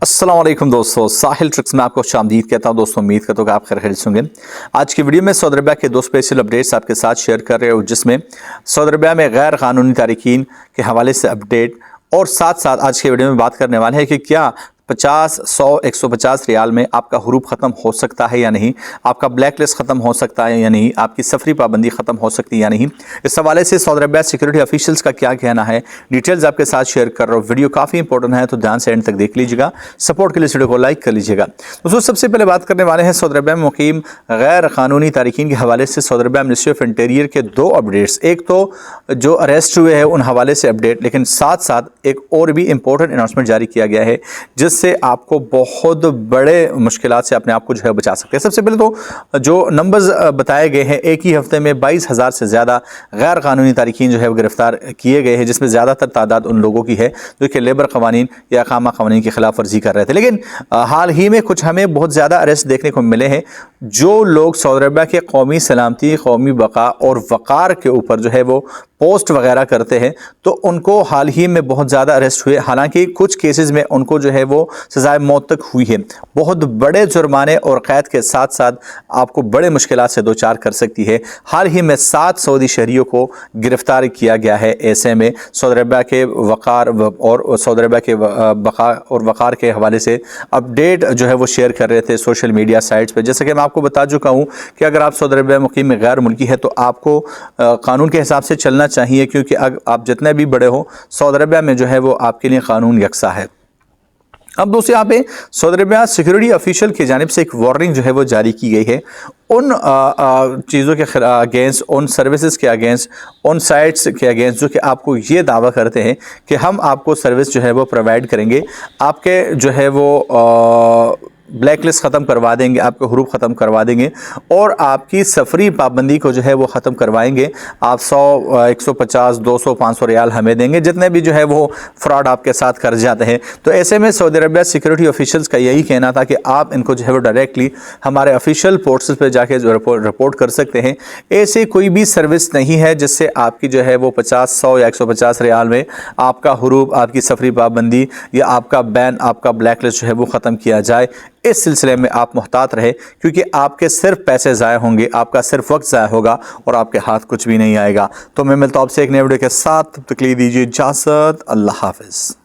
السلام علیکم دوستو، ساحل ٹرکس میں آپ کو خوش آمدید کہتا ہوں۔ دوستوں امید کرتا ہوں کہ آپ خیریت سے ہوں گے۔ آج کی ویڈیو میں سعودی عربیہ کے دو اسپیشل اپڈیٹس آپ کے ساتھ شیئر کر رہے ہوں، جس میں سعودی عربیہ میں غیر قانونی تارکین کے حوالے سے اپڈیٹ، اور ساتھ ساتھ آج کی ویڈیو میں بات کرنے والے ہیں کہ کیا 50، 100، 150 ریال میں آپ کا حروب ختم ہو سکتا ہے یا نہیں، آپ کا بلیک لسٹ ختم ہو سکتا ہے یا نہیں، آپ کی سفری پابندی ختم ہو سکتی ہے یا نہیں۔ اس حوالے سے سعودی عربیہ سیکورٹی آفیشلز کا کیا کہنا ہے، ڈیٹیلز آپ کے ساتھ شیئر کر رہا ہوں۔ ویڈیو کافی امپورٹنٹ ہے تو دھیان سے اینڈ تک دیکھ لیجیے گا۔ سپورٹ کے لیے اس ویڈیو کو لائک کر لیجیے گا۔ دوستوں سب سے پہلے بات کرنے والے ہیں سعودی عربیہ میں مقیم غیر قانونی تارکین کے حوالے سے سعودی عربیہ منسٹری آف انٹیریئر کے دو اپڈیٹس۔ ایک تو جو اریسٹ ہوئے ہیں ان حوالے سے اپڈیٹ، لیکن ساتھ ساتھ ایک اور بھی امپورٹنٹ اناؤنسمنٹ جاری کیا گیا ہے جس سے آپ کو بہت بڑے مشکلات سے اپنے آپ کو جو ہے بچا سکتے ہیں۔ سب سے پہلے تو جو نمبرز بتائے گئے ہیں، ایک ہی ہفتے میں 22,000 سے زیادہ غیر قانونی تارکین جو ہے وہ گرفتار کیے گئے ہیں، جس میں زیادہ تر تعداد ان لوگوں کی ہے جو کہ لیبر قوانین یا اقامہ قوانین کی خلاف ورزی کر رہے تھے۔ لیکن حال ہی میں کچھ ہمیں بہت زیادہ اریسٹ دیکھنے کو ملے ہیں جو لوگ سعودی عربیہ کے قومی سلامتی، قومی بقا اور وقار کے اوپر جو ہے وہ پوسٹ وغیرہ کرتے ہیں، تو ان کو حال ہی میں بہت زیادہ اریسٹ ہوئے۔ حالانکہ کچھ کیسز میں ان کو جو ہے وہ سزائے موت تک ہوئی ہے۔ بہت بڑے جرمانے اور قید کے ساتھ ساتھ آپ کو بڑے مشکلات سے دوچار کر سکتی ہے۔ حال ہی میں 7 سعودی شہریوں کو گرفتار کیا گیا ہے۔ ایسے میں سعودی عربیہ کے وقار اور سعودی عربیہ کے بقا اور وقار کے حوالے سے اپڈیٹ جو ہے وہ شیئر کر رہے تھے سوشل میڈیا سائٹس پہ۔ جیسا کہ میں آپ کو بتا چکا ہوں کہ اگر آپ سعودی عربیہ مقیم میں غیر ملکی ہے تو آپ کو قانون کے حساب سے چلنا چاہیے، کیونکہ آپ جتنے بھی بڑے ہوں سعودی عربیہ میں جو ہے وہ آپ کے لیے قانون یکساں ہے۔ اب دوستو یہاں پہ سعودی عربیہ سیکورٹی آفیشل کی جانب سے ایک وارننگ جو ہے وہ جاری کی گئی ہے ان چیزوں کے اگینسٹ، ان سروسز کے اگینسٹ، ان سائٹس کے اگینسٹ جو کہ آپ کو یہ دعویٰ کرتے ہیں کہ ہم آپ کو سروس جو ہے وہ پرووائڈ کریں گے، آپ کے جو ہے وہ بلیک لسٹ ختم کروا دیں گے، آپ کے حروف ختم کروا دیں گے اور آپ کی سفری پابندی کو جو ہے وہ ختم کروائیں گے۔ آپ 100، 150، 200، 500 ریال ہمیں دیں گے، جتنے بھی جو ہے وہ فراڈ آپ کے ساتھ کر جاتے ہیں۔ تو ایسے میں سعودی عربیہ سیکورٹی آفیشلز کا یہی کہنا تھا کہ آپ ان کو جو ہے وہ ڈائریکٹلی ہمارے آفیشیل پورٹلز پہ جا کے رپورٹ کر سکتے ہیں۔ ایسے کوئی بھی سروس نہیں ہے جس سے آپ کی جو ہے وہ 50، 100 یا 150 ریال میں آپ کا حروف، آپ کی سفری پابندی یا آپ کا بین، آپ کا بلیک لسٹ جو ہے وہ ختم کیا جائے۔ اس سلسلے میں آپ محتاط رہے، کیونکہ آپ کے صرف پیسے ضائع ہوں گے، آپ کا صرف وقت ضائع ہوگا اور آپ کے ہاتھ کچھ بھی نہیں آئے گا۔ تو میں ملتا ہوں آپ سے ایک نئے ویڈیو کے ساتھ، تب تک کے لیے دیجیے اجازت۔ اللہ حافظ۔